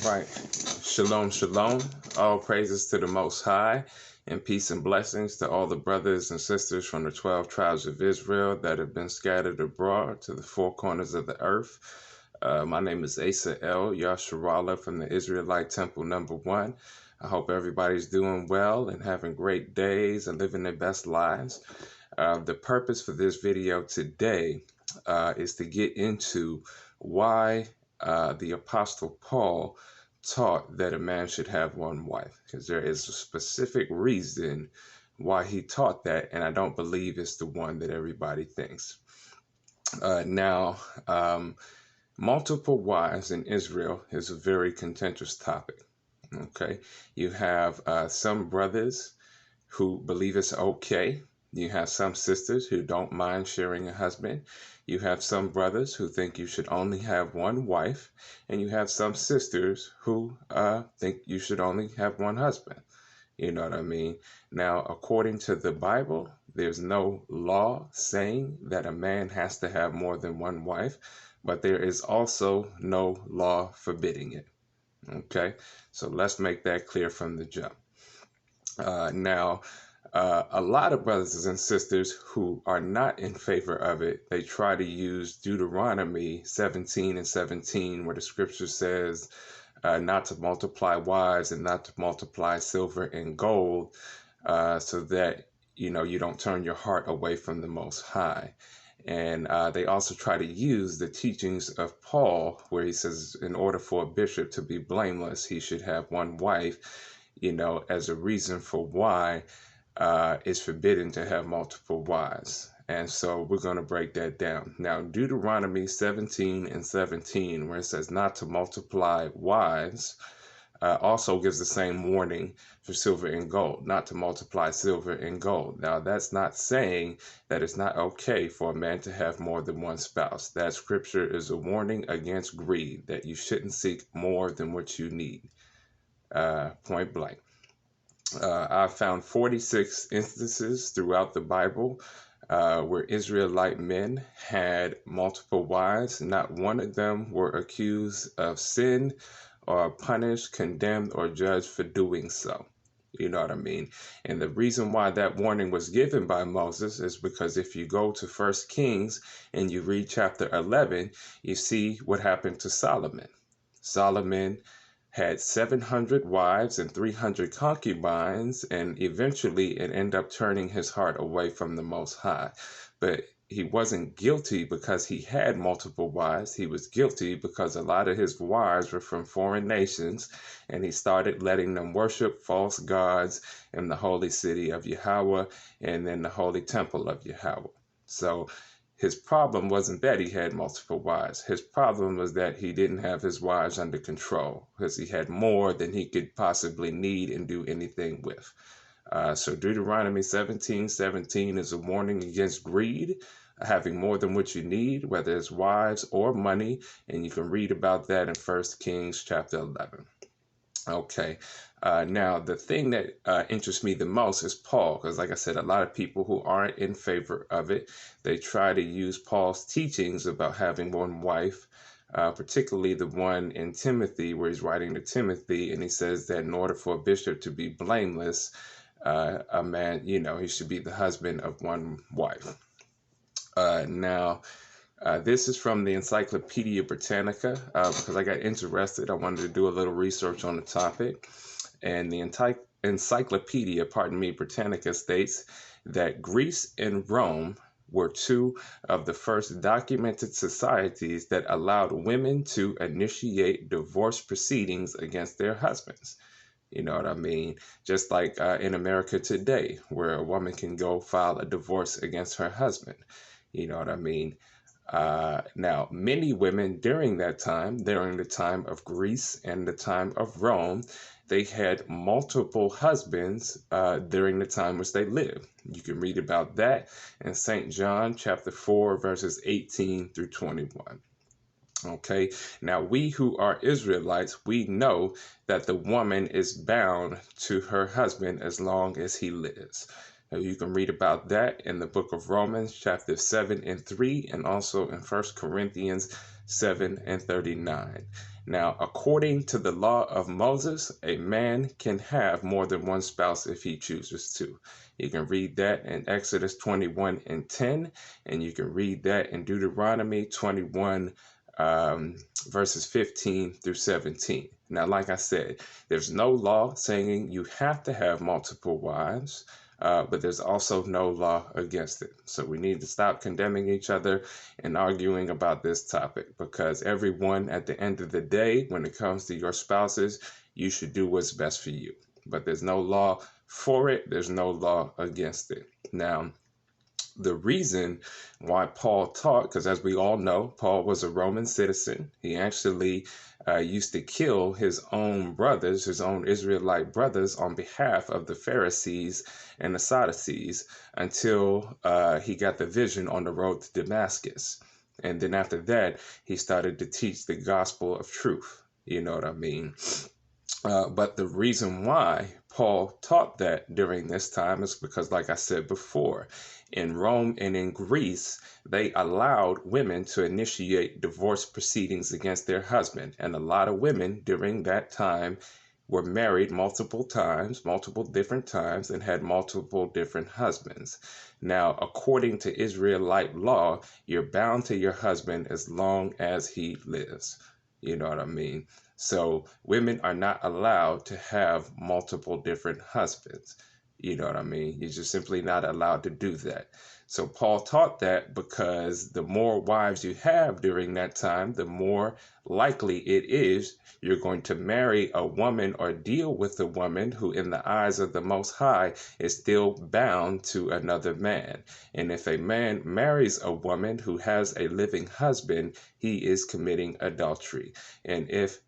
Right. Shalom, shalom. All praises to the Most High, and peace and blessings to all the brothers and sisters from the 12 tribes of Israel that have been scattered abroad to the four corners of the earth. My name is Asa El Yasharallah from the Israelite Temple #1. I hope everybody's doing well and having great days and living their best lives. The purpose for this video today is to get into why the Apostle Paul taught that a man should have one wife, because there is a specific reason why he taught that, and I don't believe it's the one that everybody thinks. Now, multiple wives in Israel is a very contentious topic. Okay, you have some brothers who believe it's okay. You have some sisters who don't mind sharing a husband. You have some brothers who think you should only have one wife. And you have some sisters who think you should only have one husband. You know what I mean? Now, according to the Bible, there's no law saying that a man has to have more than one wife, but there is also no law forbidding it. Okay, so let's make that clear from the jump. Now, a lot of brothers and sisters who are not in favor of it, they try to use Deuteronomy 17:17, where the scripture says not to multiply wives and not to multiply silver and gold, so that you don't turn your heart away from the Most High. And they also try to use the teachings of Paul, where he says in order for a bishop to be blameless, he should have one wife, as a reason for why it's forbidden to have multiple wives. And so we're going to break that down. Now, Deuteronomy 17:17, where it says not to multiply wives, also gives the same warning for silver and gold, not to multiply silver and gold. Now, that's not saying that it's not okay for a man to have more than one spouse. That scripture is a warning against greed, that you shouldn't seek more than what you need, point blank. I've found 46 instances throughout the Bible where Israelite men had multiple wives. Not one of them were accused of sin or punished, condemned, or judged for doing so. You know what I mean? And the reason why that warning was given by Moses is because if you go to 1 Kings and you read chapter 11, you see what happened to Solomon. Solomon had 700 wives and 300 concubines, and eventually it ended up turning his heart away from the Most High. But he wasn't guilty because he had multiple wives. He was guilty because a lot of his wives were from foreign nations, and he started letting them worship false gods in the holy city of Yahweh and then the holy temple of Yahweh. So his problem wasn't that he had multiple wives. His problem was that he didn't have his wives under control, because he had more than he could possibly need and do anything with. So Deuteronomy 17:17 is a warning against greed, having more than what you need, whether it's wives or money, and you can read about that in 1 Kings chapter 11. Okay, now the thing that interests me the most is Paul, because like I said, a lot of people who aren't in favor of it, they try to use Paul's teachings about having one wife, particularly the one in Timothy, where he's writing to Timothy, and he says that in order for a bishop to be blameless, a man, he should be the husband of one wife. Now, this is from the Encyclopedia Britannica, because I got interested. I wanted to do a little research on the topic. And the Encyclopedia, Britannica states that Greece and Rome were two of the first documented societies that allowed women to initiate divorce proceedings against their husbands. You know what I mean? Just like in America today, where a woman can go file a divorce against her husband. You know what I mean? Now, many women during that time, during the time of Greece and the time of Rome, they had multiple husbands during the time which they lived. You can read about that in St. John chapter 4, verses 18 through 21. Okay, now we who are Israelites, we know that the woman is bound to her husband as long as he lives. You can read about that in the book of Romans, chapter 7 and 3, and also in 1 Corinthians 7 and 39. Now, according to the law of Moses, a man can have more than one spouse if he chooses to. You can read that in Exodus 21 and 10, and you can read that in Deuteronomy 21, verses 15 through 17. Now, like I said, there's no law saying you have to have multiple wives. But there's also no law against it. So we need to stop condemning each other and arguing about this topic, because everyone, at the end of the day, when it comes to your spouses, you should do what's best for you. But there's no law for it. There's no law against it. Now, the reason why Paul taught, because as we all know, Paul was a Roman citizen. He actually used to kill his own brothers, his own Israelite brothers, on behalf of the Pharisees and the Sadducees until he got the vision on the road to Damascus. And then after that, he started to teach the gospel of truth. You know what I mean? But the reason why Paul taught that during this time is because, like I said before, in Rome and in Greece, they allowed women to initiate divorce proceedings against their husband. And a lot of women during that time were married multiple times, multiple different times, and had multiple different husbands. Now, according to Israelite law, you're bound to your husband as long as he lives. You know what I mean? So women are not allowed to have multiple different husbands. You know what I mean? You're just simply not allowed to do that. So Paul taught that because the more wives you have during that time, the more likely it is you're going to marry a woman or deal with a woman who, in the eyes of the Most High, is still bound to another man. And if a man marries a woman who has a living husband, he is committing adultery. And if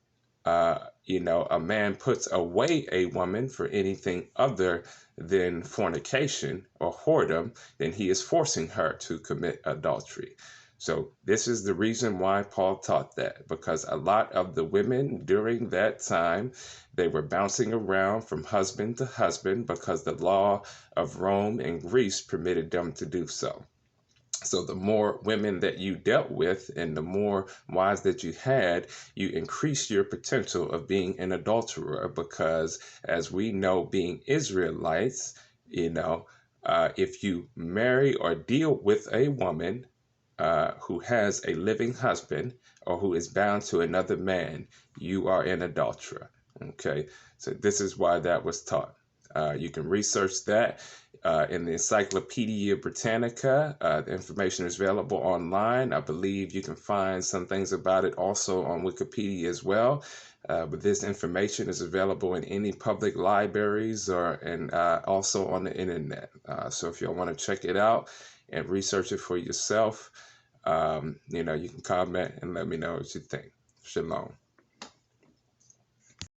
a man puts away a woman for anything other than fornication or whoredom, then he is forcing her to commit adultery. So this is the reason why Paul taught that, because a lot of the women during that time, they were bouncing around from husband to husband because the law of Rome and Greece permitted them to do so. So the more women that you dealt with and the more wives that you had, you increase your potential of being an adulterer, because as we know, being Israelites, if you marry or deal with a woman who has a living husband or who is bound to another man, you are an adulterer. Okay, so this is why that was taught. You can research that in the Encyclopedia Britannica. The information is available online. I believe you can find some things about it also on Wikipedia as well. But this information is available in any public libraries and also on the internet. So if y'all want to check it out and research it for yourself, you can comment and let me know what you think. Shalom.